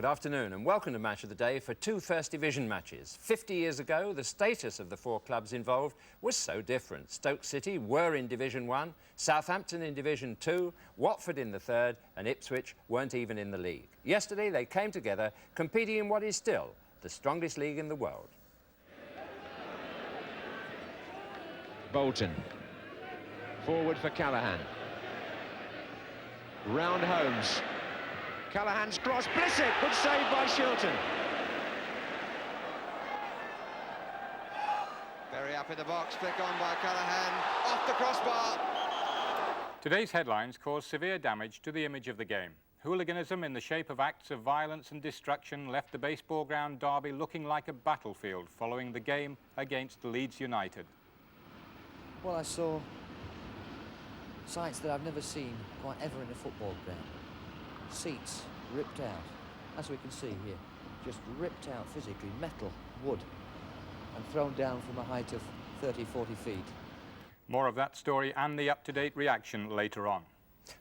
Good afternoon and welcome to Match of the Day for two First Division matches. 50 years ago, the status of the four clubs involved was so different. Stoke City were in Division 1, Southampton in Division 2, Watford in the third, and Ipswich weren't even in the league. Yesterday, they came together, competing in what is still the strongest league in the world. Bolton. Forward for Callahan. Round Holmes. Callahan's cross, Blissett, good save by Shilton. Very up in the box, flick on by Callahan, off the crossbar. Today's headlines caused severe damage to the image of the game. Hooliganism in the shape of acts of violence and destruction left the baseball ground derby looking like a battlefield following the game against Leeds United. Well, I saw sights that I've never seen quite ever in a football ground. Seats ripped out, as we can see here, just ripped out physically, metal, wood, and thrown down from a height of 30, 40 feet. More of that story and the up-to-date reaction later on.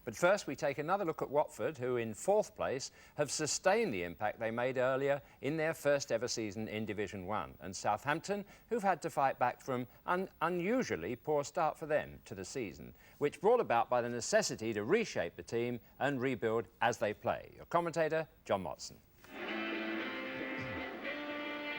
But first, we take another look at Watford, who in fourth place have sustained the impact they made earlier in their first ever season in Division 1, and Southampton, who've had to fight back from an unusually poor start for them to the season, which brought about by the necessity to reshape the team and rebuild as they play. Your commentator, John Motson.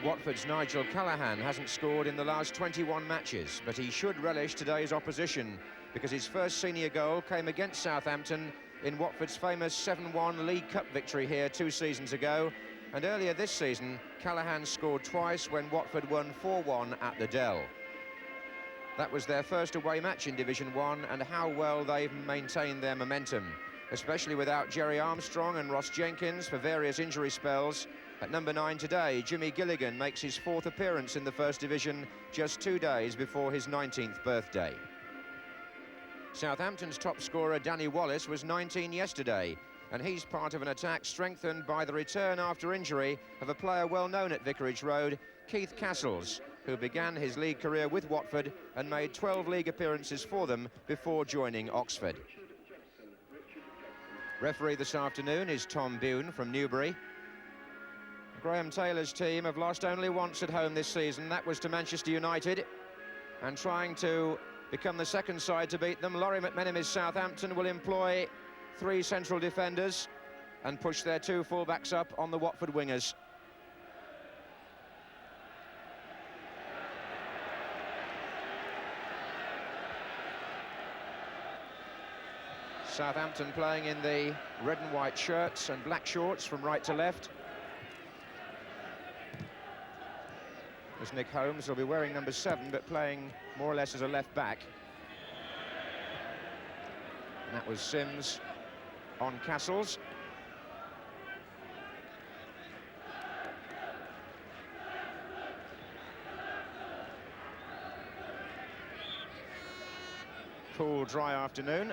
Watford's Nigel Callahan hasn't scored in the last 21 matches, but he should relish today's opposition because his first senior goal came against Southampton in Watford's famous 7-1 League Cup victory here 2 seasons ago. And earlier this season, Callahan scored twice when Watford won 4-1 at the Dell. That was their first away match in Division 1, and how well they've maintained their momentum, especially without Jerry Armstrong and Ross Jenkins for various injury spells. At number 9 today, Jimmy Gilligan makes his 4th appearance in the First Division just 2 days before his 19th birthday. Southampton's top scorer, Danny Wallace, was 19 yesterday, and he's part of an attack strengthened by the return after injury of a player well known at Vicarage Road, Keith Castles, who began his league career with Watford and made 12 league appearances for them before joining Oxford. Referee this afternoon is Tom Bune from Newbury. Graham Taylor's team have lost only once at home this season. That was to Manchester United, and trying to become the second side to beat them, Laurie McMenemy's Southampton will employ 3 central defenders and push their 2 full-backs up on the Watford wingers. Southampton playing in the red and white shirts and black shorts from right to left. As Nick Holmes will be wearing number 7, but playing more or less as a left back. And that was Sims on Castles. Cool, dry afternoon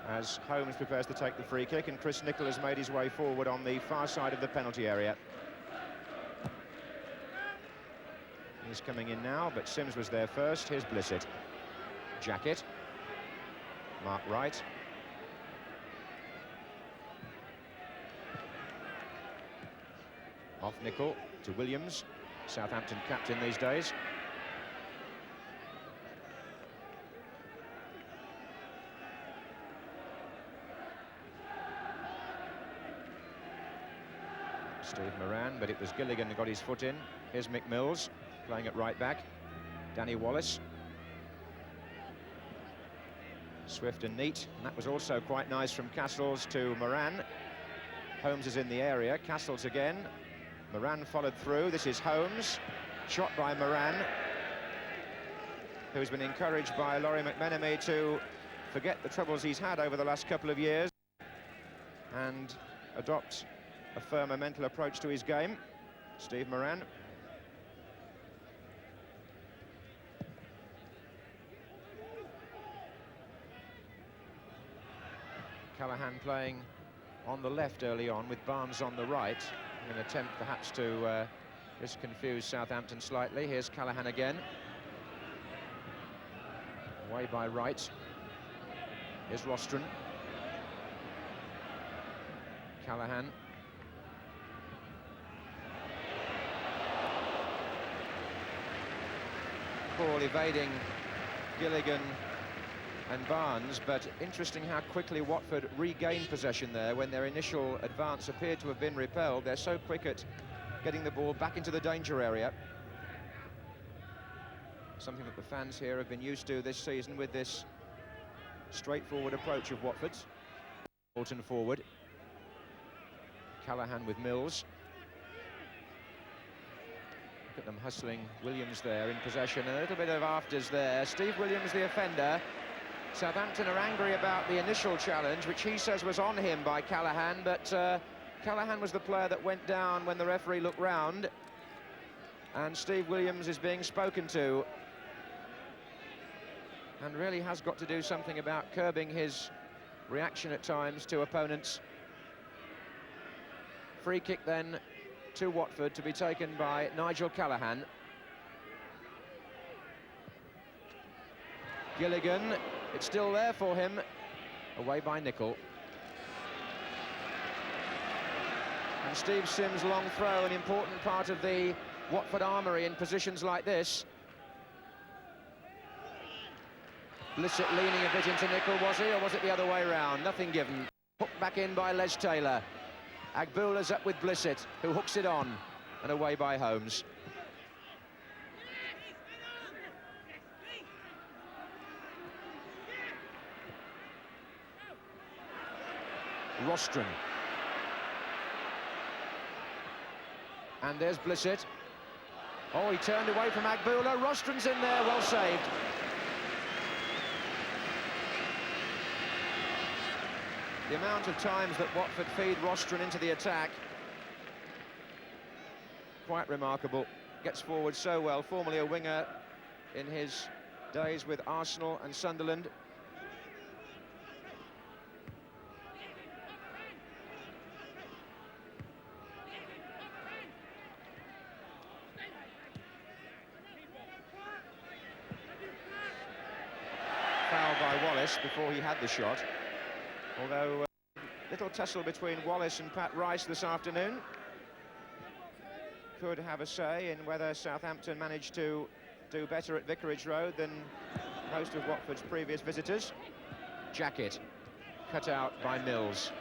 as Holmes prepares to take the free kick, and Chris Nicholl has made his way forward on the far side of the penalty area. He's coming in now, but Sims was there first. Here's Blissett. Jacket. Mark Wright. Off Nicholl to Williams, Southampton captain these days. Steve Moran, but it was Gilligan that got his foot in. Here's Mick Mills playing at right back. Danny Wallace. Swift and neat, and that was also quite nice from Castles to Moran. Holmes is in the area, Castles again. Moran followed through, this is Holmes. Shot by Moran, who's been encouraged by Laurie McMenemy to forget the troubles he's had over the last couple of years and adopt a firmer mental approach to his game. Steve Moran. Callahan playing on the left early on with Barnes on the right, in an attempt perhaps to just confuse Southampton slightly. Here's Callahan again. Away by Wright. Here's Rostron. Callahan. ball evading Gilligan and Barnes, but interesting how quickly Watford regained possession there when their initial advance appeared to have been repelled. They're so quick at getting the ball back into the danger area. Something that the fans here have been used to this season with this straightforward approach of Watford's. Bolton forward. Callahan with Mills. Look at them hustling. Williams there in possession. A little bit of afters there. Steve Williams, the offender. Southampton are angry about the initial challenge, which he says was on him by Callahan, but Callahan was the player that went down when the referee looked round, and Steve Williams is being spoken to and really has got to do something about curbing his reaction at times to opponents. Free kick then to Watford, to be taken by Nigel Callahan. Gilligan, it's still there for him, away by Nicol. And Steve Sims' long throw, an important part of the Watford armoury in positions like this. Blissett leaning a bit into Nicol, was he, or was it the other way round? Nothing given. Hooked back in by Les Taylor. Agbula's up with Blissett, who hooks it on, and away by Holmes. Rostron. And there's Blissett. Oh, he turned away from Agbula. Rostron's in there, well saved. The amount of times that Watford feed Rostron into the attack, quite remarkable. Gets forward so well, formerly a winger in his days with Arsenal and Sunderland. Foul by Wallace before he had the shot. Although, little tussle between Wallace and Pat Rice this afternoon. Could have a say in whether Southampton managed to do better at Vicarage Road than most of Watford's previous visitors. Jacket, cut out by Mills.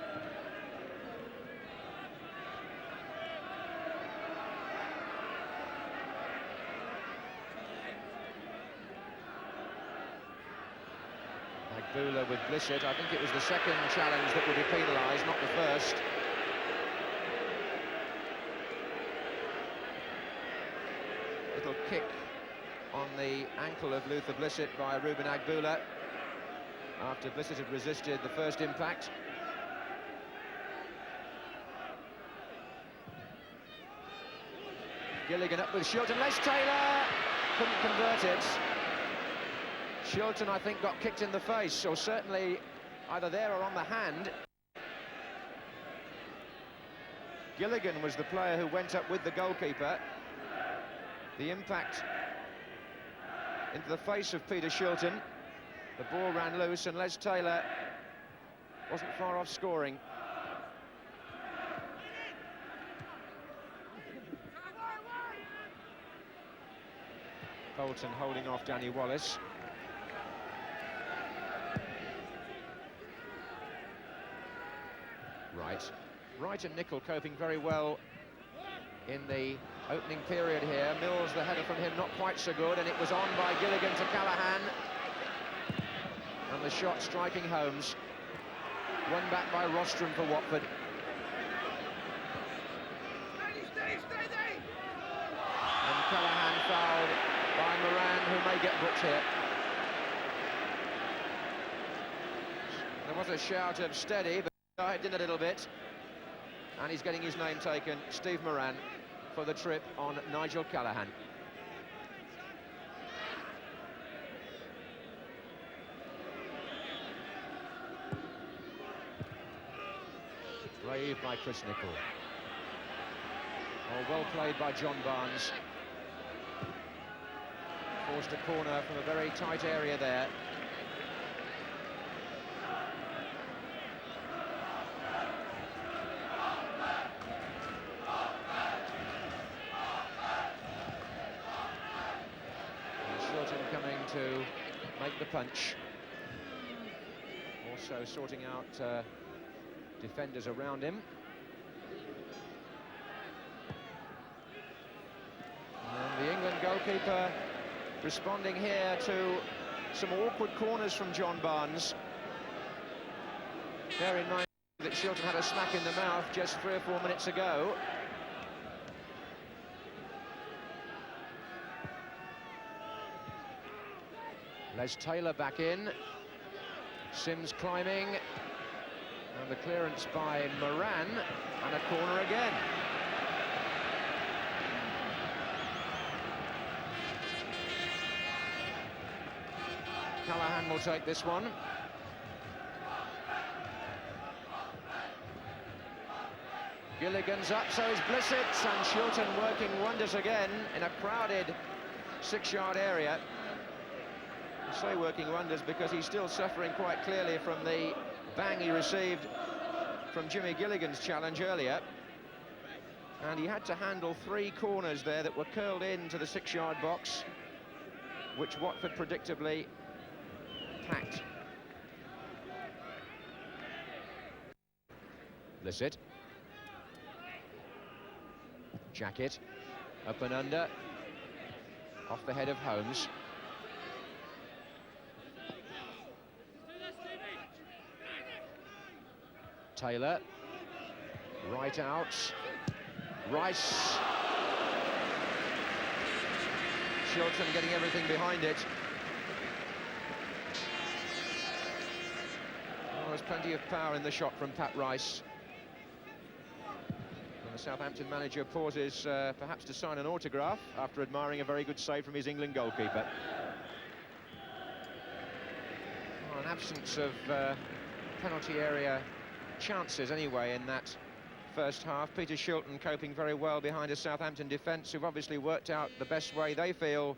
Agbula with Blissett. I think it was the second challenge that would be penalised, not the first. Little kick on the ankle of Luther Blissett by Ruben Agbula after Blissett had resisted the first impact. Gilligan up with Shilton. Les Taylor couldn't convert it. Shilton, I think, got kicked in the face, or certainly either there or on the hand. Gilligan was the player who went up with the goalkeeper. The impact into the face of Peter Shilton. The ball ran loose, and Les Taylor wasn't far off scoring. Bolton holding off Danny Wallace. Wright and Nicol coping very well in the opening period here. Mills, the header from him, not quite so good, and it was on by Gilligan to Callahan. And the shot striking Holmes. Won back by Rostron for Watford. And Callahan fouled by Moran, who may get booked here. There was a shout of steady, but it did a little bit. And he's getting his name taken, Steve Moran, for the trip on Nigel Callahan. Brave by Chris Nicol. Oh, well played by John Barnes. Forced a corner from a very tight area there. punch. Also sorting out defenders around him. And the England goalkeeper responding here to some awkward corners from John Barnes. Bear in mind that Shilton had a smack in the mouth just 3 or 4 minutes ago. Les Taylor back in. Sims climbing. And the clearance by Moran. And a corner again. Callahan will take this one. Gilligan's up, so is Blissett, and Shilton working wonders again in a crowded 6-yard area. I say working wonders because he's still suffering quite clearly from the bang he received from Jimmy Gilligan's challenge earlier. And he had to handle 3 corners there that were curled into the 6-yard box, which Watford predictably packed. Blissett. Jacket, up and under, off the head of Holmes. Taylor, right out, Rice. Shilton getting everything behind it. Oh, there's plenty of power in the shot from Pat Rice. The Southampton manager pauses perhaps to sign an autograph after admiring a very good save from his England goalkeeper. Well, an absence of penalty area chances anyway in that first half. Peter Shilton coping very well behind a Southampton defence who've obviously worked out the best way they feel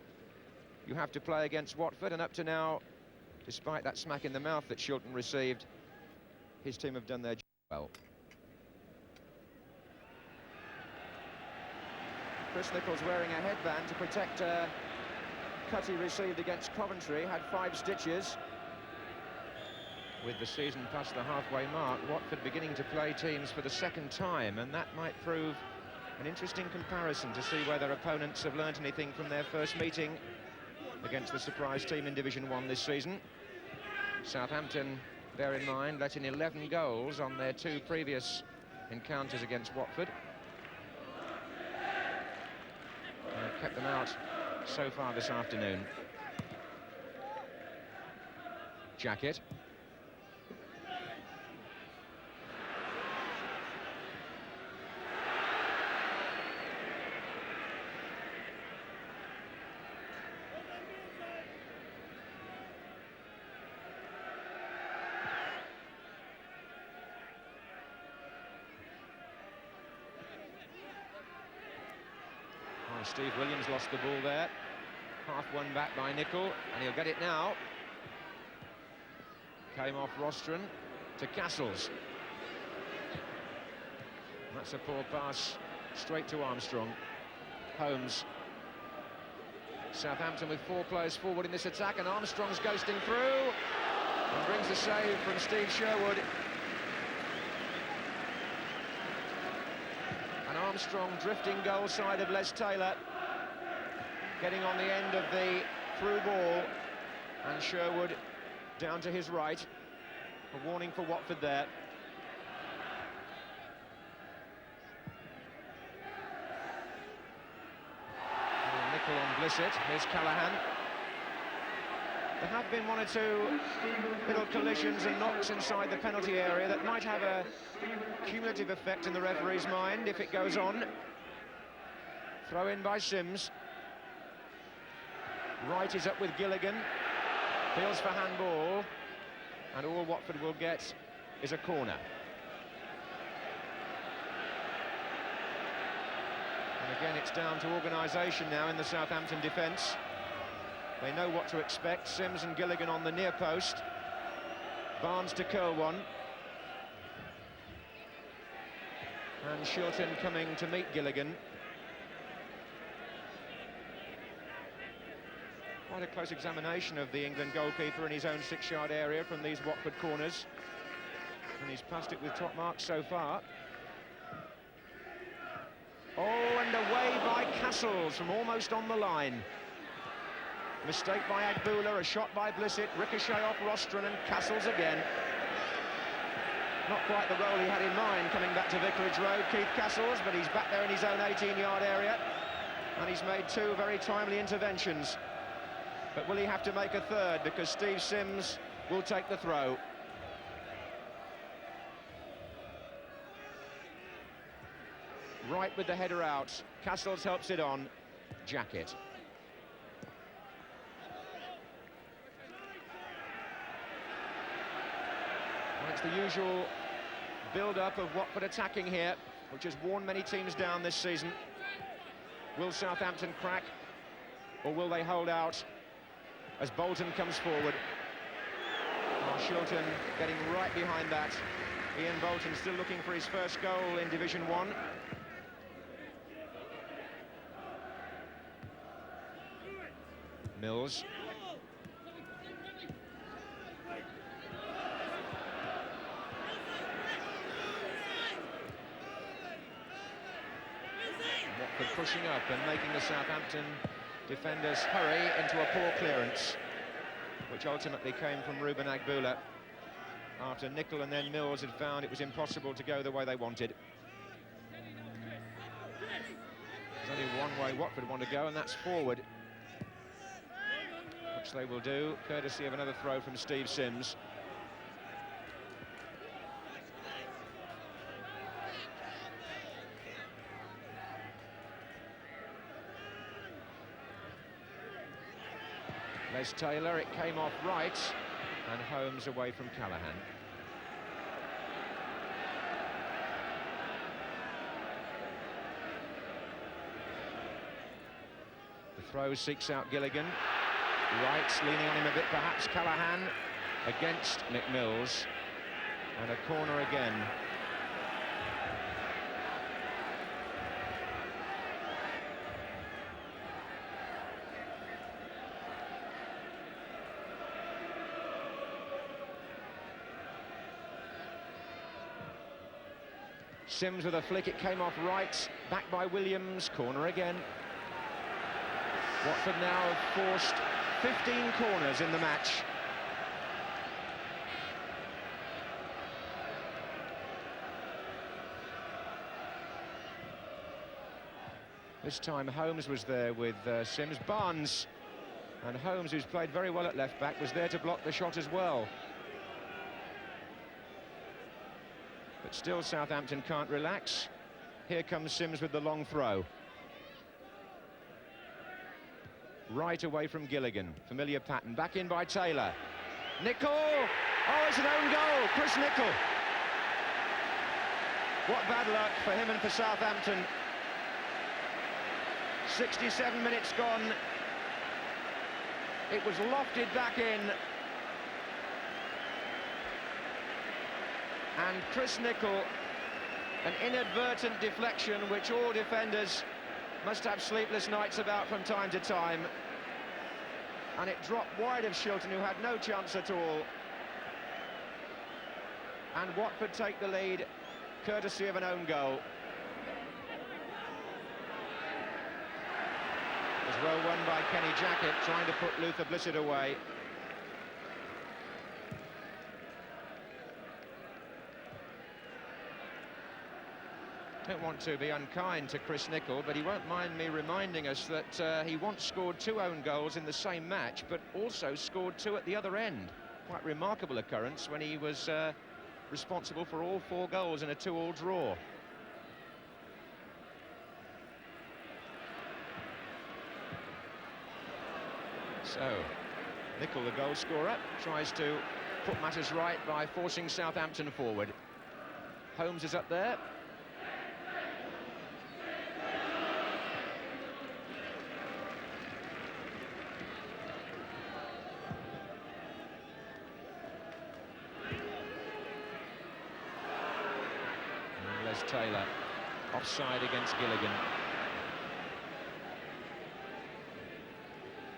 you have to play against Watford, and up to now, despite that smack in the mouth that Shilton received, his team have done their job well. Chris Nichols wearing a headband to protect a cut he received against Coventry, had 5 stitches. With the season past the halfway mark, Watford beginning to play teams for the 2nd time, and that might prove an interesting comparison to see whether opponents have learnt anything from their first meeting against the surprise team in Division 1 this season. Southampton, bear in mind, let in 11 goals on their 2 previous encounters against Watford. They've kept them out so far this afternoon. Jacket. Steve Williams lost the ball there. Half won back by Nicol, and he'll get it now. Came off Rostron to Castles. That's a poor pass straight to Armstrong. Holmes. Southampton with 4 players forward in this attack, and Armstrong's ghosting through and brings the save from Steve Sherwood. Armstrong drifting goal side of Les Taylor, getting on the end of the through ball, and Sherwood down to his right. A warning for Watford there. Nicol on Blissett. Here's Callahan. There have been 1 or 2 little collisions and knocks inside the penalty area that might have a cumulative effect in the referee's mind if it goes on. Throw in by Sims. Wright is up with Gilligan. Feels for handball. And all Watford will get is a corner. And again, it's down to organisation now in the Southampton defence. They know what to expect. Sims and Gilligan on the near post. Barnes to curl one. And Shilton coming to meet Gilligan. Quite a close examination of the England goalkeeper in his own 6-yard area from these Watford corners. And he's passed it with top marks so far. Oh, and away by Castles from almost on the line. Mistake by Agbula, a shot by Blissett, ricochet off Rostron, and Castles again. Not quite the role he had in mind coming back to Vicarage Road, Keith Castles, but he's back there in his own 18-yard area. And he's made 2 very timely interventions. But will he have to make a third, because Steve Sims will take the throw. Right with the header out. Castles helps it on. Jacket. Well, it's the usual build-up of Watford attacking here, which has worn many teams down this season. Will Southampton crack, or will they hold out as Bolton comes forward? Shilton getting right behind that. Ian Bolton still looking for his first goal in Division 1. Mills. Watford pushing up and making the Southampton defenders hurry into a poor clearance, which ultimately came from Ruben Agbula after Nicol and then Mills had found it was impossible to go the way they wanted. There's only one way Watford want to go, and that's forward, which they will do, courtesy of another throw from Steve Sims. Les Taylor, it came off right, and Holmes away from Callahan. The throw seeks out Gilligan. Wright leaning on him a bit, perhaps. Callahan against McMills, and a corner again. Sims with a flick, it came off right, back by Williams, corner again. Watford now have forced 15 corners in the match. This time Holmes was there with Sims. Barnes, and Holmes, who's played very well at left back, was there to block the shot as well. But still Southampton can't relax. Here comes Sims with the long throw. Right away from Gilligan. Familiar pattern. Back in by Taylor. Nicol! Oh, it's an own goal. Chris Nicol. What bad luck for him and for Southampton. 67 minutes gone. It was lofted back in. And Chris Nicol, an inadvertent deflection which all defenders must have sleepless nights about from time to time. And it dropped wide of Shilton, who had no chance at all. And Watford take the lead, courtesy of an own goal. It was well won by Kenny Jacket, trying to put Luther Blissett away. I don't want to be unkind to Chris Nicol, but he won't mind me reminding us that he once scored 2 own goals in the same match, but also scored 2 at the other end. Quite remarkable occurrence when he was responsible for all 4 goals in a 2-2 draw. So, Nicol, the goal scorer, tries to put matters right by forcing Southampton forward. Holmes is up there. Taylor, offside against Gilligan.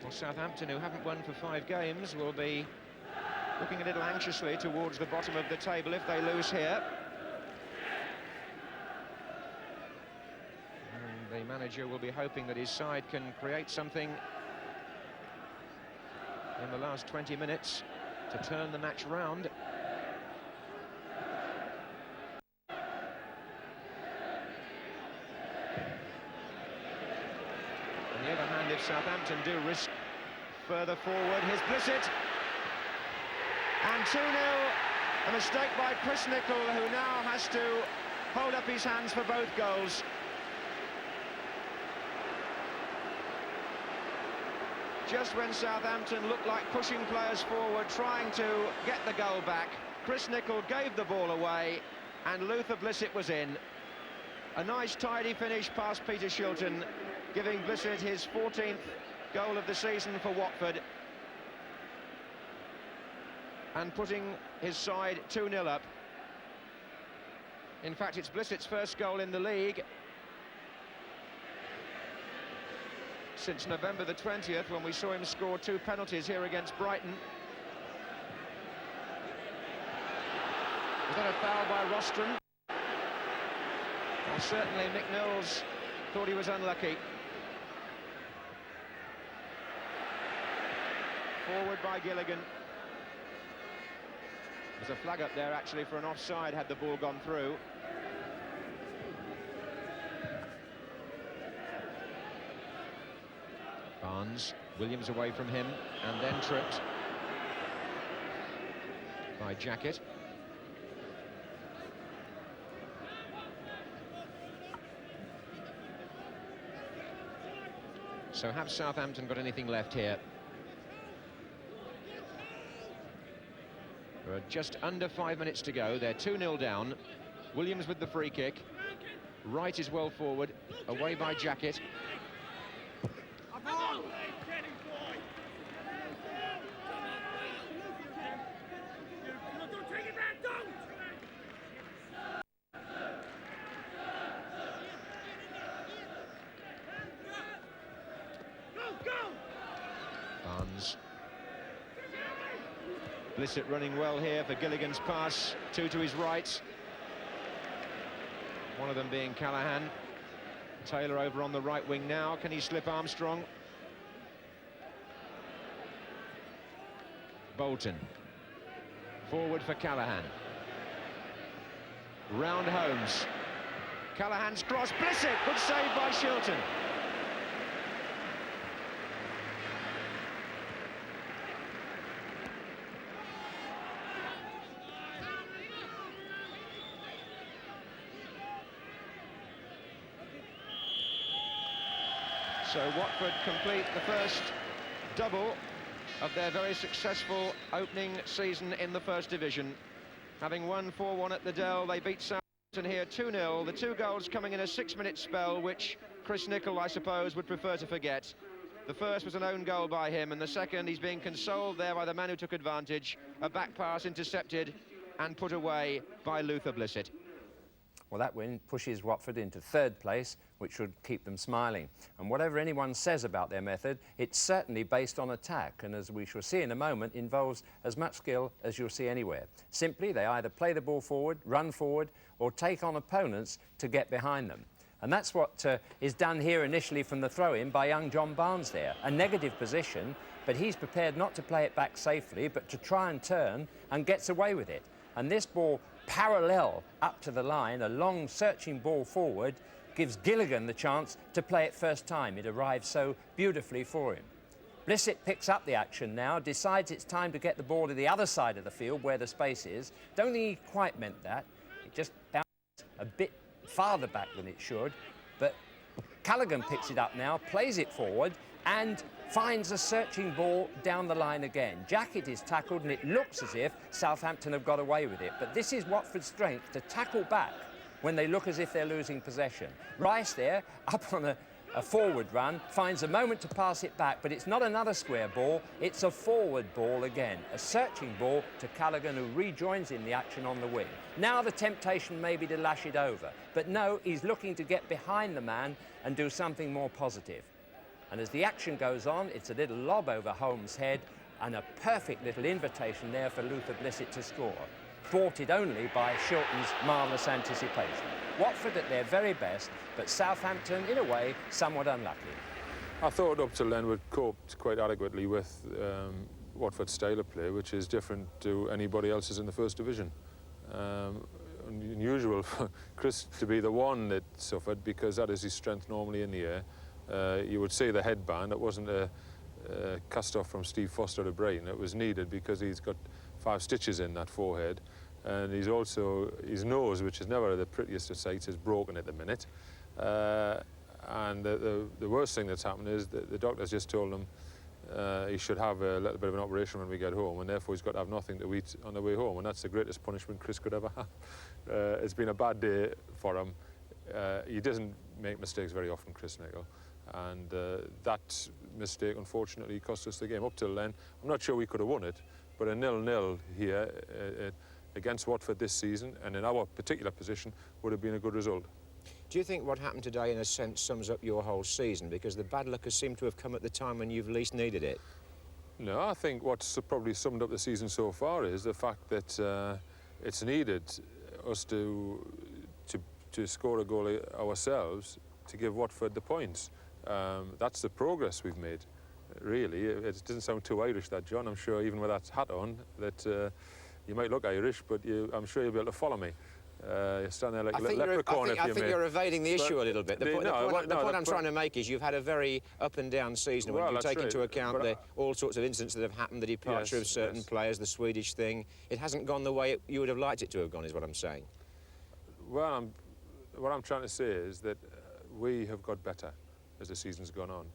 Well, Southampton, who haven't won for 5 games, will be looking a little anxiously towards the bottom of the table if they lose here. And the manager will be hoping that his side can create something in the last 20 minutes to turn the match round. On the other hand, if Southampton do risk further forward, here's Blissett. And 2-0, a mistake by Chris Nicholl, who now has to hold up his hands for both goals. Just when Southampton looked like pushing players forward, trying to get the goal back, Chris Nicholl gave the ball away, and Luther Blissett was in. A nice, tidy finish past Peter Shilton, giving Blissett his 14th goal of the season for Watford, and putting his side 2-0 up. In fact, it's Blissett's first goal in the league since November the 20th, when we saw him score 2 penalties here against Brighton. Was that a foul by Rostron? Well, certainly Mick Mills thought he was unlucky. Forward by Gilligan. There's a flag up there actually for an offside had the ball gone through. Barnes, Williams away from him, and then tripped by Jacket. So have Southampton got anything left here? There are just under 5 minutes to go. They're 2-0 down. Williams with the free kick. Wright is well forward, away by Jacket. Barnes. Blissett running well here for Gilligan's pass. 2 to his right. One of them being Callahan. Taylor over on the right wing now. Can he slip Armstrong? Bolton. Forward for Callahan. Round Holmes. Callahan's cross. Blissett. Good save by Shilton. So Watford complete the first double of their very successful opening season in the First Division. Having won 4-1 at the Dell, they beat Southampton here 2-0. The 2 goals coming in a 6-minute spell, which Chris Nicholl, I suppose, would prefer to forget. The first was an own goal by him, and the second, he's being consoled there by the man who took advantage. A back pass intercepted and put away by Luther Blissett. Well, that win pushes Watford into 3rd place, which should keep them smiling. And whatever anyone says about their method, it's certainly based on attack, and as we shall see in a moment, involves as much skill as you'll see anywhere. Simply, they either play the ball forward, run forward, or take on opponents to get behind them. And that's what is done here initially from the throw-in by young John Barnes there. A negative position, but he's prepared not to play it back safely, but to try and turn, and gets away with it. And this ball parallel up to the line, a long searching ball forward, gives Gilligan the chance to play it first time. It arrives so beautifully for him. Blissett picks up the action now, decides it's time to get the ball to the other side of the field where the space is. Don't think he quite meant that. It just bounced a bit farther back than it should. But Callaghan picks it up now, plays it forward, and finds a searching ball down the line again. Jacket is tackled, and it looks as if Southampton have got away with it. But this is Watford's strength, to tackle back when they look as if they're losing possession. Rice there, up on a forward run, finds a moment to pass it back, but it's not another square ball, it's a forward ball again. A searching ball to Callaghan, who rejoins in the action on the wing. Now the temptation may be to lash it over, but no, he's looking to get behind the man and do something more positive. And as the action goes on, it's a little lob over Holmes' head and a perfect little invitation there for Luther Blissett to score, thwarted only by Shilton's marvellous anticipation. Watford at their very best, but Southampton, in a way, somewhat unlucky. I thought up till then we'd coped quite adequately with Watford's style of play, which is different to anybody else's in the First Division. Unusual for Chris to be the one that suffered, because that is his strength normally in the air. You would see the headband. It wasn't a cast off from Steve Foster to Brighton. It was needed because he's got 5 stitches in that forehead, and he's also, his nose, which is never the prettiest of sights, is broken at the minute. And the worst thing that's happened is that the doctors just told him he should have a little bit of an operation when we get home, and therefore he's got to have nothing to eat on the way home, and that's the greatest punishment Chris could ever have. It's been a bad day for him. He doesn't make mistakes very often, Chris Nicholl, and that mistake unfortunately cost us the game. Up till then, I'm not sure we could have won it, but a 0-0 here against Watford this season, and in our particular position, would have been a good result. Do you think what happened today, in a sense, sums up your whole season? Because the bad luck has seemed to have come at the time when you've least needed it. No, I think what's probably summed up the season so far is the fact that it's needed us to score a goal ourselves to give Watford the points. That's the progress we've made, really. It doesn't sound too Irish, that, John. I'm sure even with that hat on, that you might look Irish, but I'm sure you'll be able to follow me. You're standing there like a leprechaun. I think you're evading the issue a little bit. The point I'm trying to make is you've had a very up and down season. When you take into account all sorts of incidents that have happened, the departure of certain players, the Swedish thing, it hasn't gone the way you would have liked it to have gone, is what I'm saying. Well, what I'm trying to say is that we have got better as the season's gone on,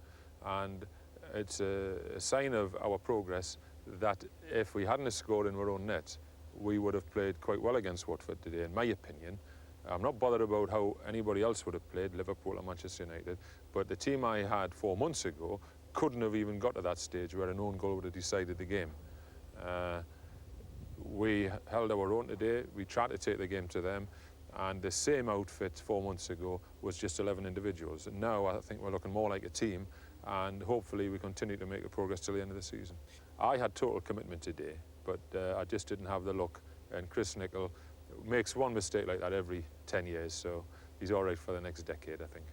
and it's a sign of our progress that if we hadn't scored in our own net, we would have played quite well against Watford today, in my opinion. I'm not bothered about how anybody else would have played, Liverpool or Manchester United, but the team I had 4 months ago couldn't have even got to that stage where an own goal would have decided the game. We held our own today, we tried to take the game to them, and the same outfit 4 months ago was just 11 individuals. And now I think we're looking more like a team, and hopefully we continue to make a progress till the end of the season. I had total commitment today, but I just didn't have the luck, and Chris Nicholl makes one mistake like that every 10 years, so he's all right for the next decade, I think.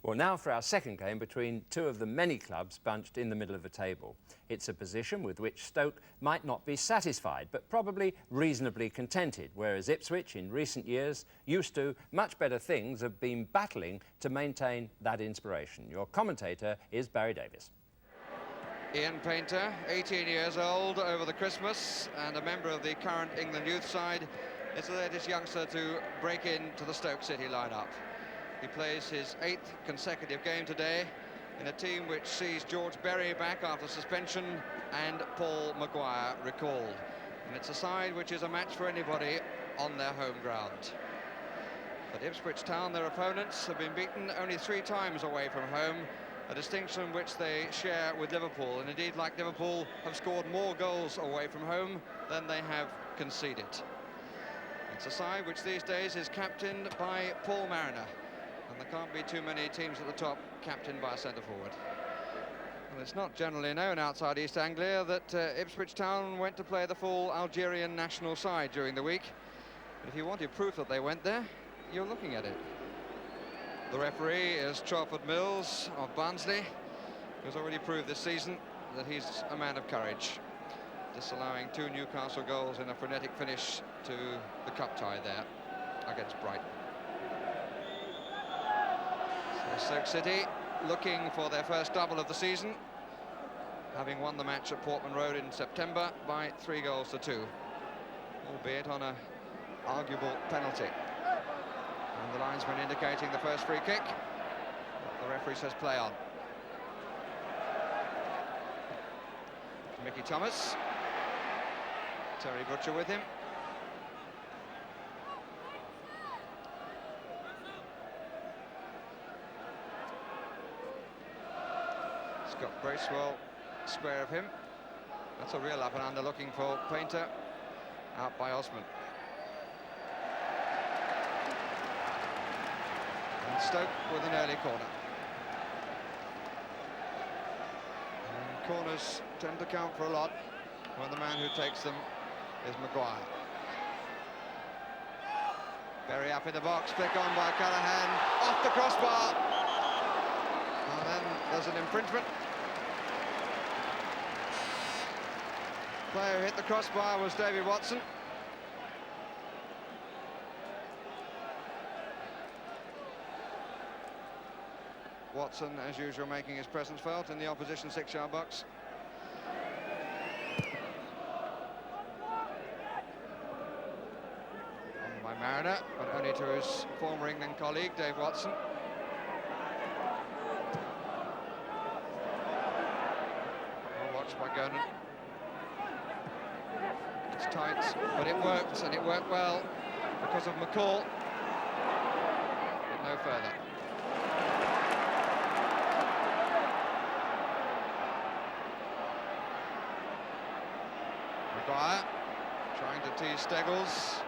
Well, now for our second game between two of the many clubs bunched in the middle of the table. It's a position with which Stoke might not be satisfied, but probably reasonably contented, whereas Ipswich, in recent years, used to much better things, have been battling to maintain that inspiration. Your commentator is Barry Davies. Ian Painter, 18 years old over the Christmas and a member of the current England youth side, is the latest youngster to break into the Stoke City lineup. He plays his 8th consecutive game today in a team which sees George Berry back after suspension and Paul Maguire recalled. And it's a side which is a match for anybody on their home ground. But Ipswich Town, their opponents, have been beaten only 3 times away from home, a distinction which they share with Liverpool, and indeed, like Liverpool, have scored more goals away from home than they have conceded. It's a side which these days is captained by Paul Mariner, and there can't be too many teams at the top captained by a centre-forward. Well, it's not generally known outside East Anglia that Ipswich Town went to play the full Algerian national side during the week. But if you wanted proof that they went there, you're looking at it. The referee is Trafford Mills of Barnsley, who's already proved this season that he's a man of courage, disallowing 2 Newcastle goals in a frenetic finish to the cup tie there against Brighton. So Stoke City looking for their first double of the season, having won the match at Portman Road in September by 3 goals to 2, albeit on an arguable penalty. And the linesman indicating the first free kick. The referee says play on. Mickey Thomas. Terry Butcher with him. Scott Bracewell square of him. That's a real up and under looking for Painter. Out by Osman. Stoke with an early corner. corners tend to count for a lot when the man who takes them is Maguire. Berry up in the box, flick on by Callahan, off the crossbar. And then there's an infringement. Player who hit the crossbar was Davy Watson. Watson, as usual, making his presence felt in the opposition 6-yard box. On by Mariner, but only to his former England colleague, Dave Watson. Well watched by Gernon. It's tight, but it worked, and it worked well because of McCall. But no further. Maguire trying to tease Steggles.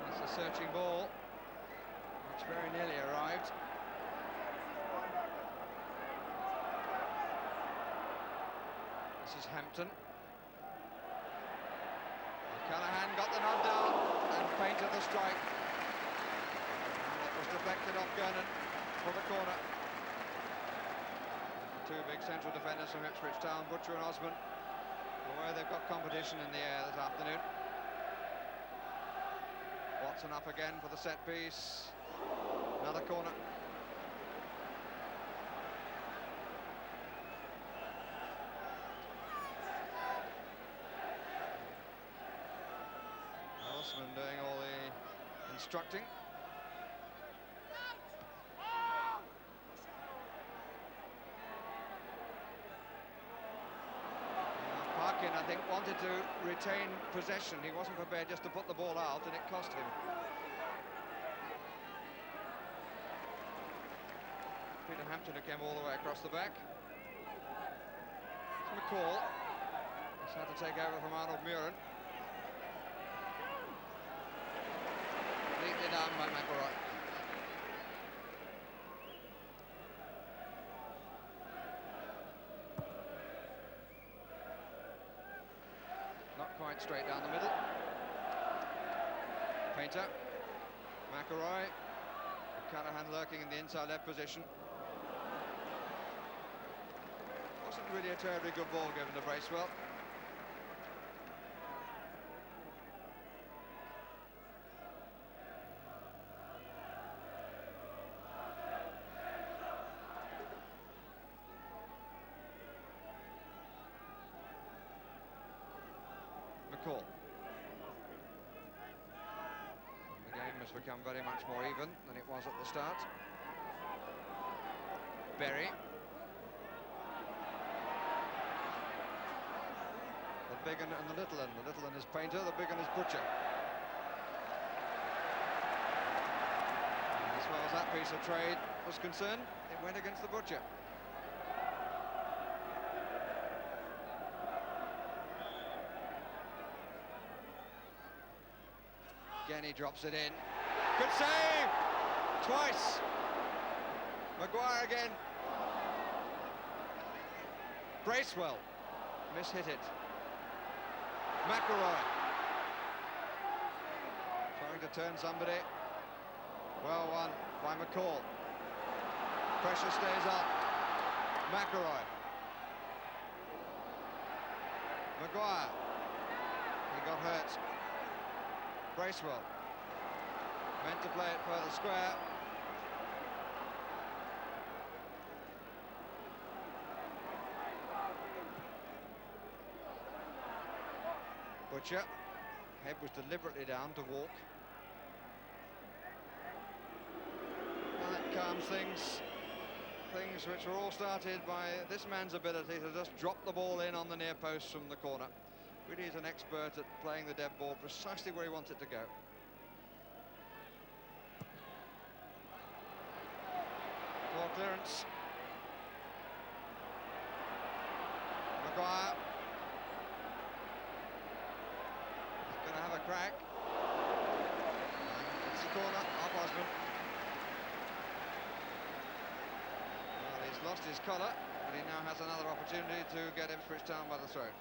That's a searching ball, which very nearly arrived. This is Hampton. Callahan got the nod down and painted the strike. And it was deflected off Gernon for the corner. The two big central defenders from Ipswich Town, Butcher and Osman, where they've got competition in the air this afternoon. Watson up again for the set piece. Another corner. Osman doing all the instructing. Parkin, I think, wanted to retain possession. He wasn't prepared just to put the ball out, and it cost him. Peter Hampton, who came all the way across the back. It's McCall. He's had to take over from Arnold Muren. Completely down by McElroy. Not quite straight down the middle. Painter. McElroy. Callahan lurking in the inside left position. Wasn't really a terribly good ball given to Bracewell. McCall. The game has become very much more even than it was at the start. Berry. The big un and the little un. The little un is Painter, the big un is Butcher. And as far as that piece of trade was concerned, it went against the Butcher. Again, he drops it in. Good save! Twice! Maguire again. Bracewell mishit it. McElroy trying to turn somebody. Well won by McCall. Pressure stays up. McElroy. Maguire. He got hurt. Bracewell meant to play it further square. Butcher. Head was deliberately down to walk. And that calms things. Things which were all started by this man's ability to just drop the ball in on the near post from the corner. Really is an expert at playing the dead ball precisely where he wants it to go. clearance. Maguire. He's going to have a crack. And it's a corner off Osman. Well, he's lost his collar, but he now has another opportunity to get Ipswich Town by the throat.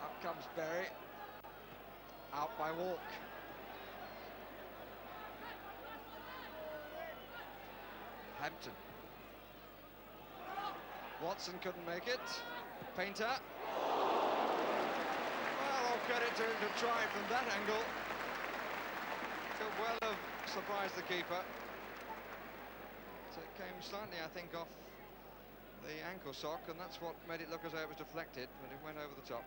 Up comes Berry. Out by Walk. Hampton. Watson couldn't make it. Painter. Well, all credit to him to try from that angle. Could well have surprised the keeper. So it came slightly, I think, off the ankle sock, and that's what made it look as though it was deflected, but it went over the top.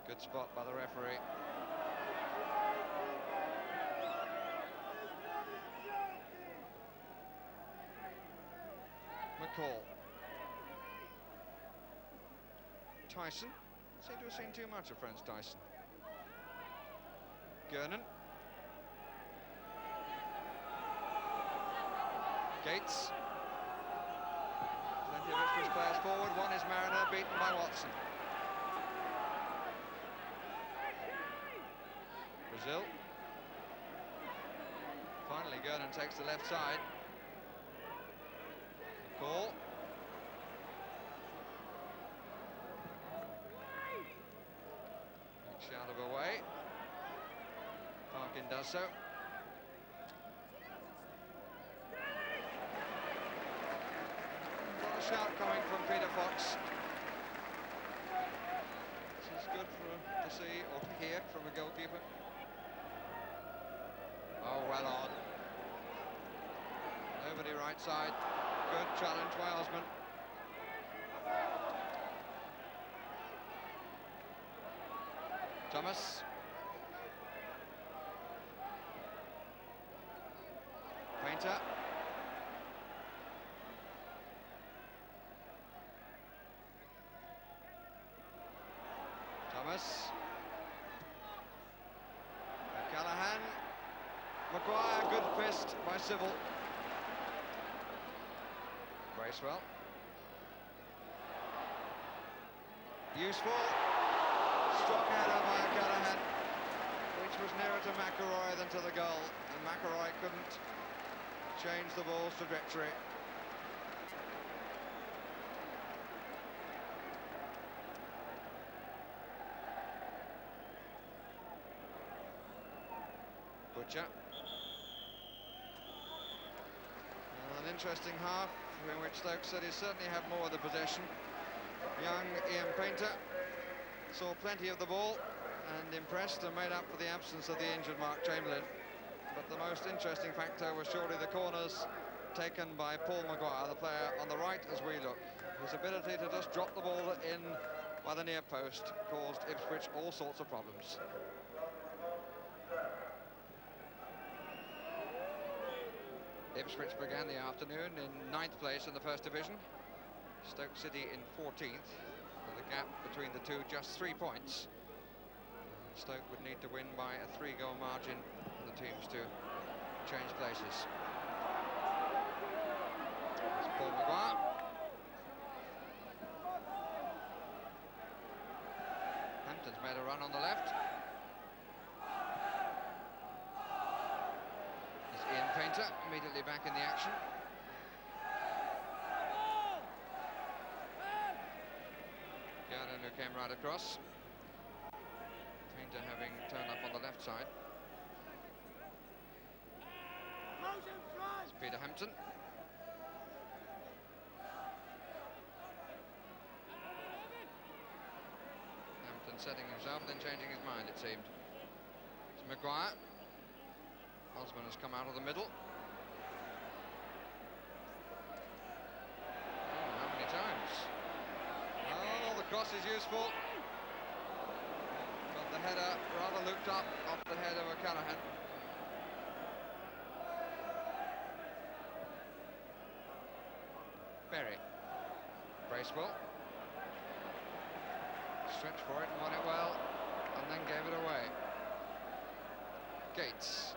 Good spot by the referee. McCall. Tyson. Seem to have seen too much of Franz Tyson. Gernon. Gates. Plenty of Ipswich players forward. One is Mariner, beaten by Watson. Brazil. Finally, Gernon takes the left side. McCall. Makes out of a way. Parkin does so. Got a shout coming from Peter Fox. This is good to see or to hear from a goalkeeper. Oh, well on. Over the right side. Good challenge by Osman. Thomas. Painter. Thomas. Callahan. Maguire, good fist by Civil. Bracewell. Useful. Strong header by Callahan, which was nearer to McElroy than to the goal, and McElroy couldn't change the ball's trajectory. Butcher. Well, an interesting half in which Stoke City certainly have more of the possession. Young Ian Painter saw plenty of the ball and impressed and made up for the absence of the injured Mark Chamberlain. But the most interesting factor was surely the corners taken by Paul Maguire, the player on the right as we look. His ability to just drop the ball in by the near post caused Ipswich all sorts of problems. Ipswich began the afternoon in 9th place in the First Division. Stoke City in 14th, with a gap between the two just 3 points. Stoke would need to win by a 3-goal margin for the teams to change places. It's Paul Maguire. Hampton's made a run on the left. It's Ian Painter immediately back in the action. Gernon, who came right across. Painter having turned up on the left side. It's Peter Hampton. Hampton setting himself, then changing his mind, it seemed. It's Maguire. Osman has come out of the middle. Oh, how many times? Oh, the cross is useful. But the header rather looped up off the head of O'Callaghan. Berry. Bracewell. Stretched for it and won it well, and then gave it away. Gates.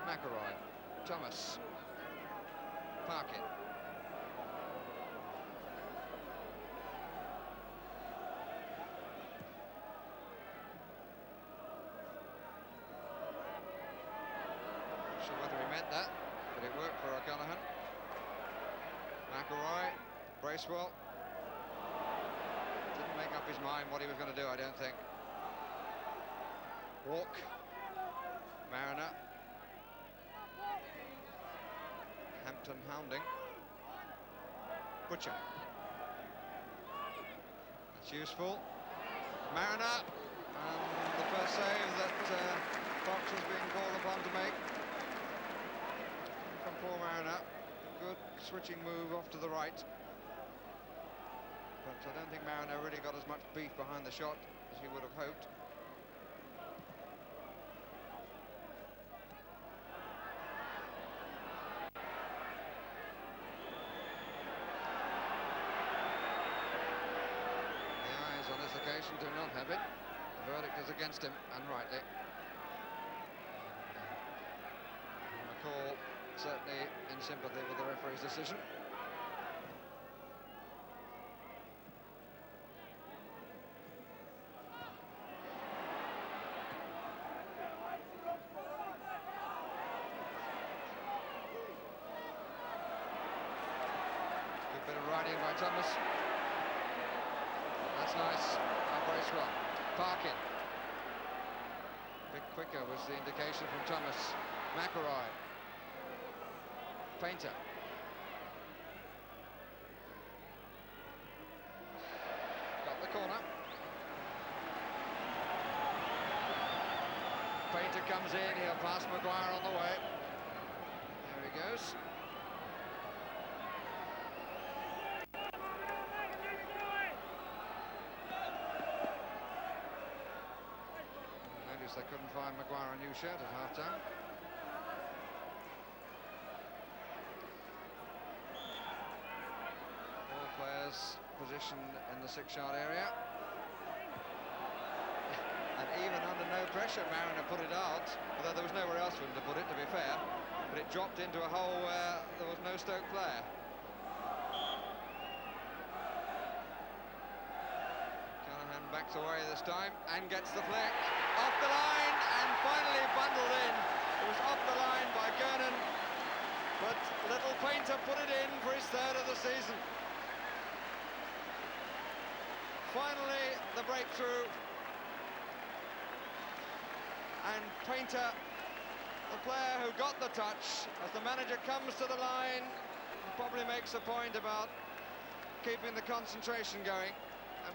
McElroy. Thomas. Parkin. Not sure whether he meant that, but it worked for O'Callaghan. McElroy. Bracewell. Didn't make up his mind what he was going to do, I don't think. Walk. Mariner. Hampton hounding. Butcher. That's useful. Mariner. And the first save that Fox has been called upon to make. From poor Mariner. Good switching move off to the right. But I don't think Mariner really got as much beef behind the shot as he would have hoped. Do not have it. The verdict is against him, and rightly. McCall certainly in sympathy with the referee's decision. Good bit of riding by Thomas. That's nice. Bracewell. Parkin. A bit quicker was the indication from Thomas. McElroy. Painter. Got the corner. Painter comes in, he'll pass Maguire on the way. There he goes. They couldn't find Maguire a new shirt at half-time. All players positioned in the 6-yard area. And even under no pressure, Mariner put it out, although there was nowhere else for him to put it, to be fair. But it dropped into a hole where there was no Stoke player. Callaghan backs away this time and gets the flick. Off the line and finally bundled in. It was off the line by Gernon, but little Painter put it in for his third of the season. Finally, the breakthrough. And Painter, the player who got the touch, as the manager comes to the line, probably makes a point about keeping the concentration going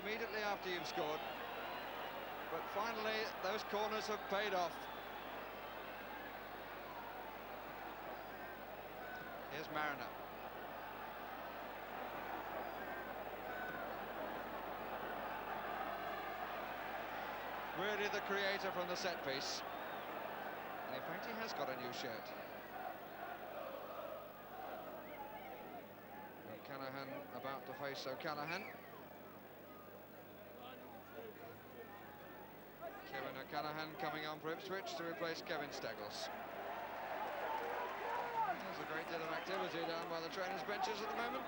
immediately after you've scored. But finally, those corners have paid off. Here's Mariner. Really the creator from the set piece. And in fact, he has got a new shirt. O'Callaghan about to face O'Callaghan. Kevin O'Callaghan coming on for Ipswich to replace Kevin Steggles. There's a great deal of activity down by the trainers' benches at the moment.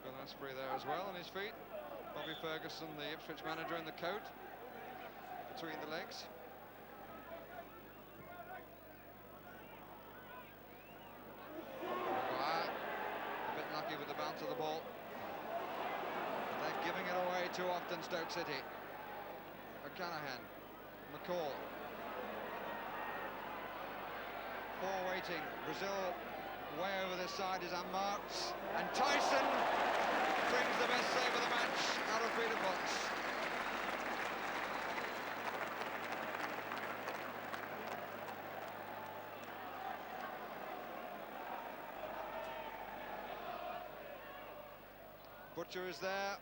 Bill Asprey there as well on his feet. Bobby Ferguson, the Ipswich manager, in the coat between the legs. Maguire, a bit lucky with the bounce of the ball. They're giving it away too often, Stoke City. O'Callaghan, McCall. 4 waiting. Brazil way over this side is unmarked. And Tyson Frings the best save of the match out of Peter Potts. Butcher is there,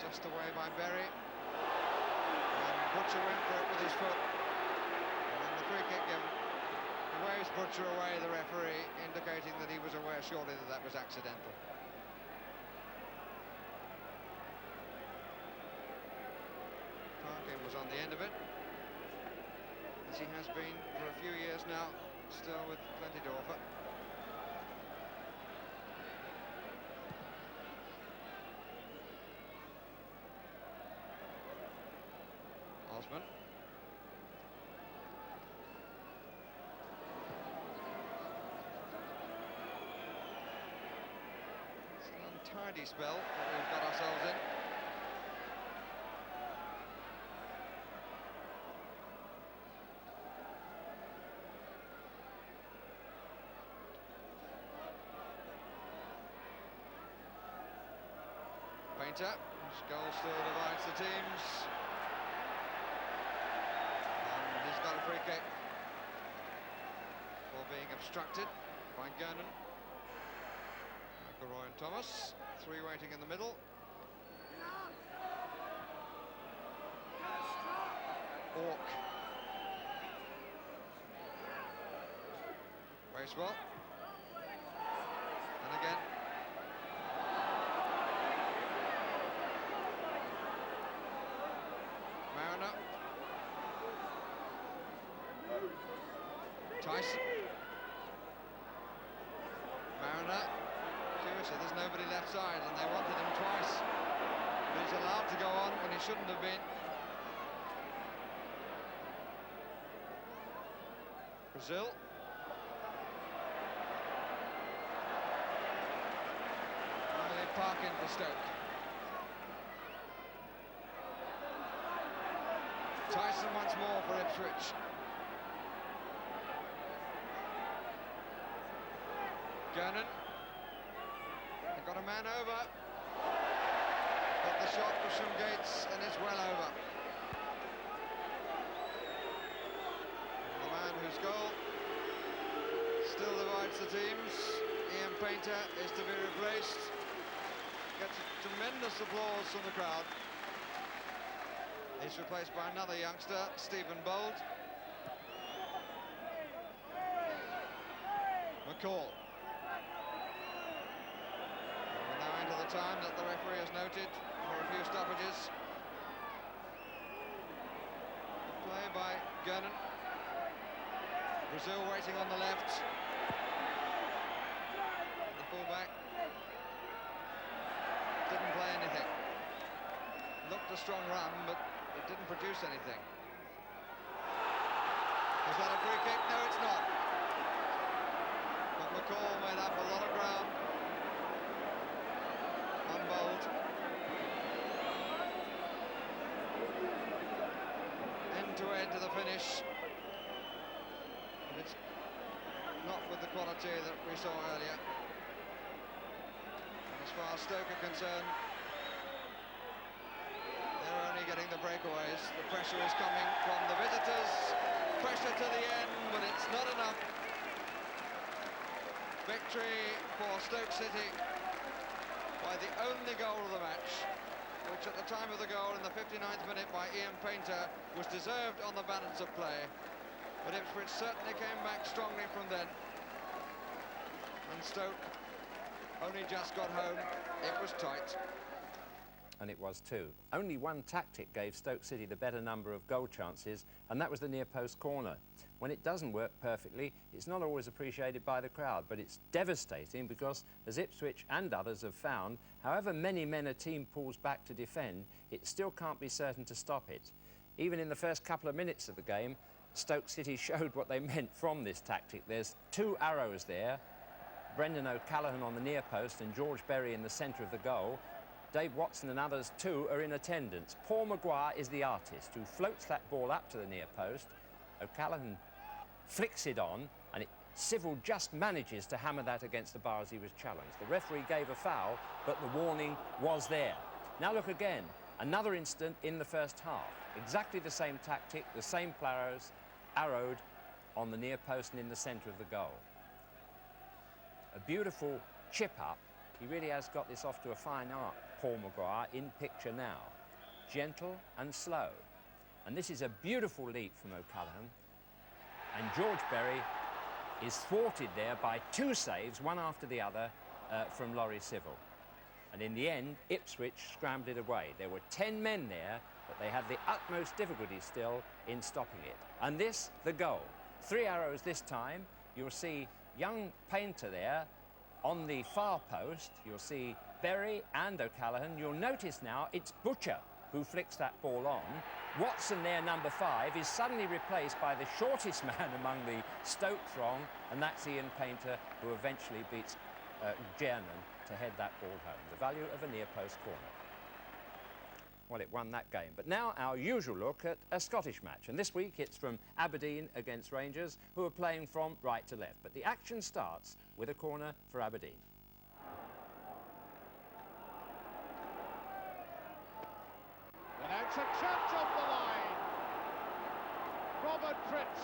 just away by Berry, and Butcher went for it with his foot, and then the free kick given. He waves Butcher away, the referee, indicating that he was aware surely that that was accidental. Parkin was on the end of it, as he has been for a few years now, still with plenty to offer. Osman. It's an untidy spell that we've got ourselves in. Painter, whose goal still divides the teams. He's got a free kick for being obstructed by Gernon. McElroy and Thomas, three waiting in the middle. Ork. Baseball. And again. Mariner. Tyson. Mariner. Seriously, there's nobody left side and they wanted him twice. But he's allowed to go on when he shouldn't have been. Brazil. Emily Parkin for Stoke. Tyson once more for Ipswich. Gernon. They've got a man over. But the shot was from Gates and it's well over. The man whose goal still divides the teams, Ian Painter, is to be replaced. Gets tremendous applause from the crowd. He's replaced by another youngster, Stephen Bold. McCall. We're now into the time that the referee has noted for a few stoppages. Play by Gernon. Brazil waiting on the left. The fullback didn't play anything. Looked a strong run, but it didn't produce anything. Is that a free kick? No, it's not. But McCall made up a lot of ground on Bold. End to end to the finish. But it's not with the quality that we saw earlier. And as far as Stoke are concerned, they're only getting the breakaways. The pressure is coming from the visitors. Pressure to the end, but it's not enough. Victory for Stoke City by the only goal of the match, which at the time of the goal in the 59th minute by Ian Painter was deserved on the balance of play. But Ipswich certainly came back strongly from then. And Stoke only just got home. It was tight. And it was too. Only one tactic gave Stoke City the better number of goal chances, and that was the near-post corner. When it doesn't work perfectly, it's not always appreciated by the crowd, but it's devastating because, as Ipswich and others have found, however many men a team pulls back to defend, it still can't be certain to stop it. Even in the first couple of minutes of the game, Stoke City showed what they meant from this tactic. There's two arrows there, Brendan O'Callaghan on the near post and George Berry in the centre of the goal. Dave Watson and others too are in attendance. Paul Maguire is the artist who floats that ball up to the near post. O'Callaghan flicks it on and it Civil just manages to hammer that against the bar as he was challenged. The referee gave a foul, but the warning was there. Now look again, another instant in the first half. Exactly the same tactic, the same players arrowed on the near post and in the centre of the goal. A beautiful chip up. He really has got this off to a fine art, Paul Maguire, in picture now. Gentle and slow. And this is a beautiful leap from O'Callaghan. And George Berry is thwarted there by two saves, one after the other, from Laurie Civil. And in the end, Ipswich scrambled it away. There were 10 men there, but they had the utmost difficulty still in stopping it. And this, the goal. 3 arrows this time. You'll see young Painter there on the far post. You'll see Berry and O'Callaghan. You'll notice now it's Butcher who flicks that ball on. Watson there, number 5, is suddenly replaced by the shortest man among the Stoke throng, and that's Ian Painter, who eventually beats Jernan to head that ball home. The value of a near-post corner. Well, it won that game. But now our usual look at a Scottish match. And this week it's from Aberdeen against Rangers, who are playing from right to left. But the action starts with a corner for Aberdeen. And it's a chance up the line. Robert Fritz.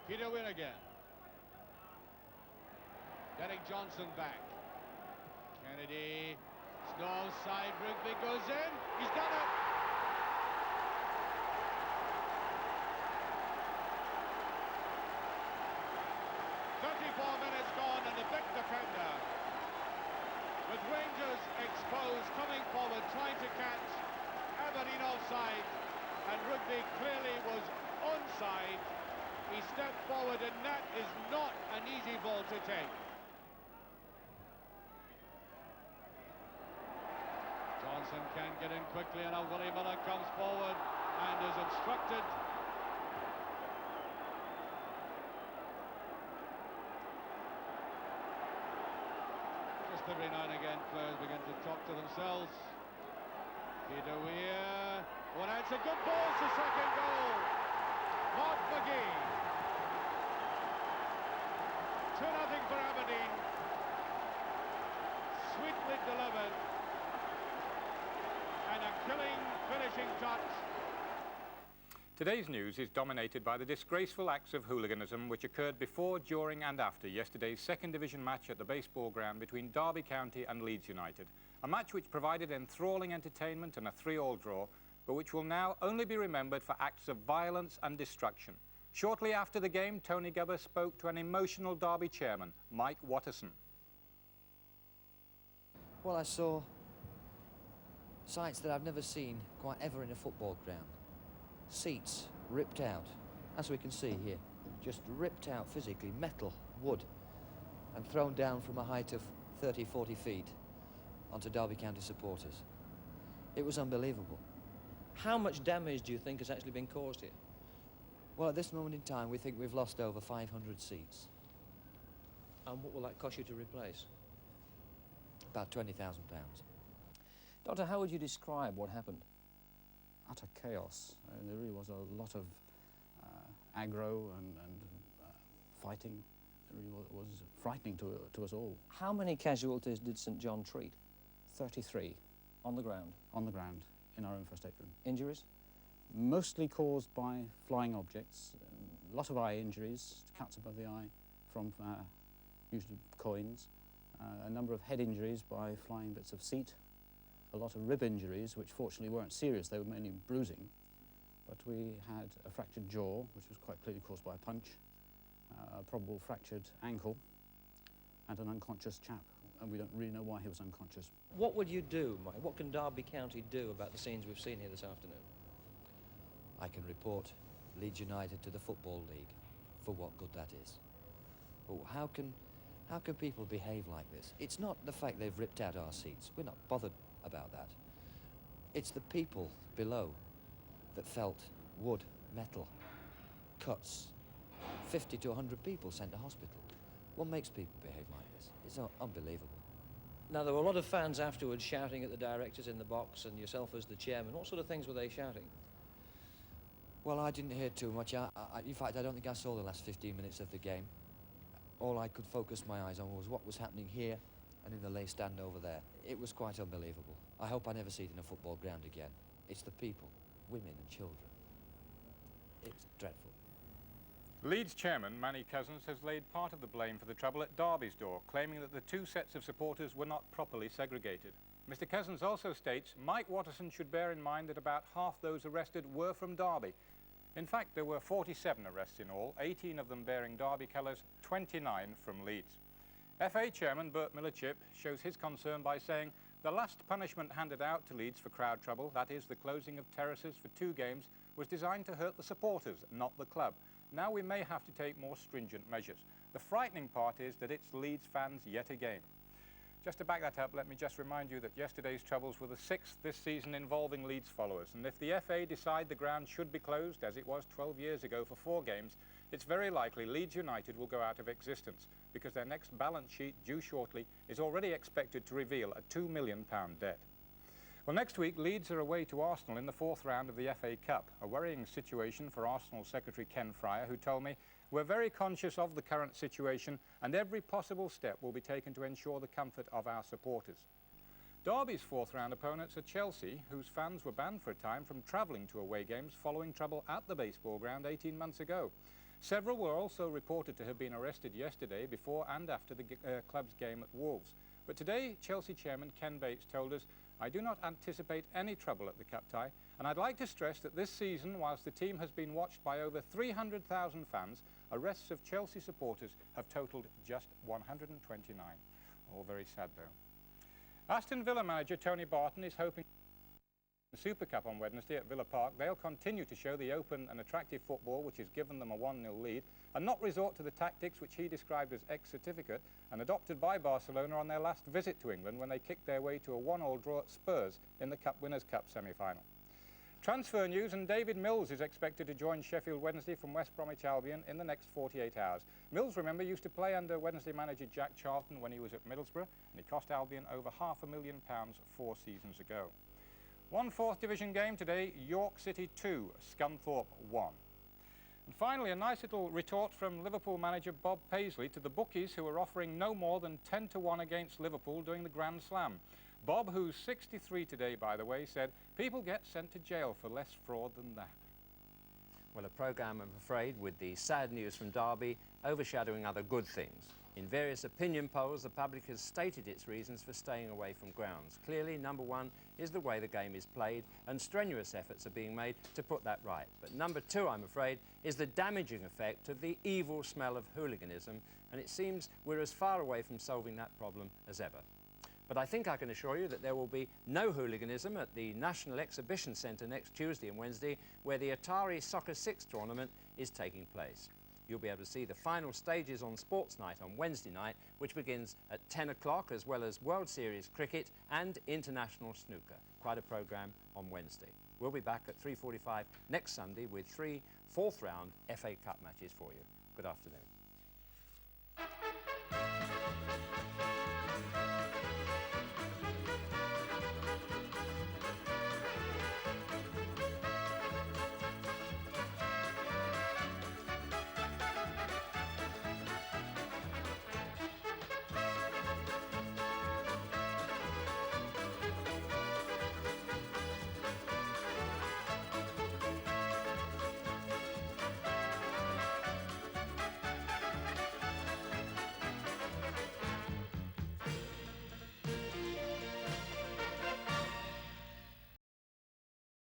Peter Wynn again. Derek Johnson back. Kennedy. Snow side. Rugby goes in. He's done it. Minutes gone and a big defender. With Rangers exposed, coming forward, trying to catch Aberdeen offside, and Rugby clearly was onside. He stepped forward, and that is not an easy ball to take. Johnson can get in quickly, and Willie Miller comes forward and is obstructed. Just every now and again, players begin to talk to themselves. Peter Weir. Oh, that's a good ball. It's the second goal. Mark McGee. 2-0 for Aberdeen. Sweetly delivered. And a killing finishing touch. Today's news is dominated by the disgraceful acts of hooliganism which occurred before, during and after yesterday's second division match at the baseball ground between Derby County and Leeds United. A match which provided enthralling entertainment and a 3-all draw, but which will now only be remembered for acts of violence and destruction. Shortly after the game, Tony Gubber spoke to an emotional Derby chairman, Mike Watterson. Well, I saw sights that I've never seen quite ever in a football ground. Seats ripped out, as we can see here, just ripped out physically, metal, wood, and thrown down from a height of 30, 40 feet onto Derby County supporters. It was unbelievable. How much damage do you think has actually been caused here? Well, at this moment in time, we think we've lost over 500 seats. And what will that cost you to replace? About £20,000. Doctor, how would you describe what happened? Utter chaos. There really was a lot of aggro and fighting. It really was frightening to us all. How many casualties did St John treat? 33 On the ground? on the ground in our own first aid room. Injuries? Mostly caused by flying objects. A lot of eye injuries, cuts above the eye from usually coins. A number of head injuries by flying bits of seat. A lot of rib injuries, which fortunately weren't serious, they were mainly bruising. But we had a fractured jaw, which was quite clearly caused by a punch, a probable fractured ankle, and an unconscious chap. And we don't really know why he was unconscious. What would you do, Mike? What can Derby County do about the scenes we've seen here this afternoon? I can report Leeds United to the Football League, for what good that is. But how can people behave like this? It's not the fact they've ripped out our seats. We're not bothered about that. It's the people below that felt wood, metal, cuts. 50 to 100 people sent to hospital. What makes people behave like this? It's unbelievable. Now, there were a lot of fans afterwards shouting at the directors in the box and yourself as the chairman. What sort of things were they shouting? Well, I didn't hear too much. In fact, I don't think I saw the last 15 minutes of the game. All I could focus my eyes on was what was happening here and in the lay stand over there. It was quite unbelievable. I hope I never see it in a football ground again. It's the people, women and children. It's dreadful. Leeds chairman Manny Cousins has laid part of the blame for the trouble at Derby's door, claiming that the two sets of supporters were not properly segregated. Mr Cousins also states Mike Watterson should bear in mind that about half those arrested were from Derby. In fact, there were 47 arrests in all, 18 of them bearing Derby colours, 29 from Leeds. FA chairman Bert Millerchip shows his concern by saying the last punishment handed out to Leeds for crowd trouble, that is the closing of terraces for 2 games, was designed to hurt the supporters, not the club. Now we may have to take more stringent measures. The frightening part is that it's Leeds fans yet again. Just to back that up, let me just remind you that yesterday's troubles were the 6th this season involving Leeds followers, and if the FA decide the ground should be closed, as it was 12 years ago for 4 games, it's very likely Leeds United will go out of existence, because their next balance sheet, due shortly, is already expected to reveal a £2 million debt. Well, next week, Leeds are away to Arsenal in the 4th round of the FA Cup, a worrying situation for Arsenal Secretary Ken Fryer, who told me, "We're very conscious of the current situation and every possible step will be taken to ensure the comfort of our supporters." Derby's 4th round opponents are Chelsea, whose fans were banned for a time from travelling to away games following trouble at the baseball ground 18 months ago. Several were also reported to have been arrested yesterday before and after the club's game at Wolves. But today, Chelsea chairman Ken Bates told us, "I do not anticipate any trouble at the cup tie, and I'd like to stress that this season, whilst the team has been watched by over 300,000 fans, arrests of Chelsea supporters have totalled just 129. All very sad, though. Aston Villa manager Tony Barton is hoping the Super Cup on Wednesday at Villa Park, they'll continue to show the open and attractive football which has given them a 1-0 lead and not resort to the tactics which he described as ex-certificate and adopted by Barcelona on their last visit to England when they kicked their way to a 1-1 draw at Spurs in the Winners' Cup semi-final. Transfer news, and David Mills is expected to join Sheffield Wednesday from West Bromwich Albion in the next 48 hours. Mills, remember, used to play under Wednesday manager Jack Charlton when he was at Middlesbrough, and he cost Albion over £500,000 4 seasons ago. One 4th division game today, York City 2, Scunthorpe 1. And finally, a nice little retort from Liverpool manager Bob Paisley to the bookies who are offering no more than 10-1 against Liverpool during the Grand Slam. Bob, who's 63 today, by the way, said, "People get sent to jail for less fraud than that." Well, a programme, I'm afraid, with the sad news from Derby overshadowing other good things. In various opinion polls, the public has stated its reasons for staying away from grounds. Clearly, number 1 is the way the game is played, and strenuous efforts are being made to put that right. But number 2, I'm afraid, is the damaging effect of the evil smell of hooliganism, and it seems we're as far away from solving that problem as ever. But I think I can assure you that there will be no hooliganism at the National Exhibition Centre next Tuesday and Wednesday, where the Atari Soccer 6 tournament is taking place. You'll be able to see the final stages on Sports Night on Wednesday night, which begins at 10 o'clock, as well as World Series cricket and international snooker. Quite a programme on Wednesday. We'll be back at 3:45 next Sunday with 3 4th round FA Cup matches for you. Good afternoon.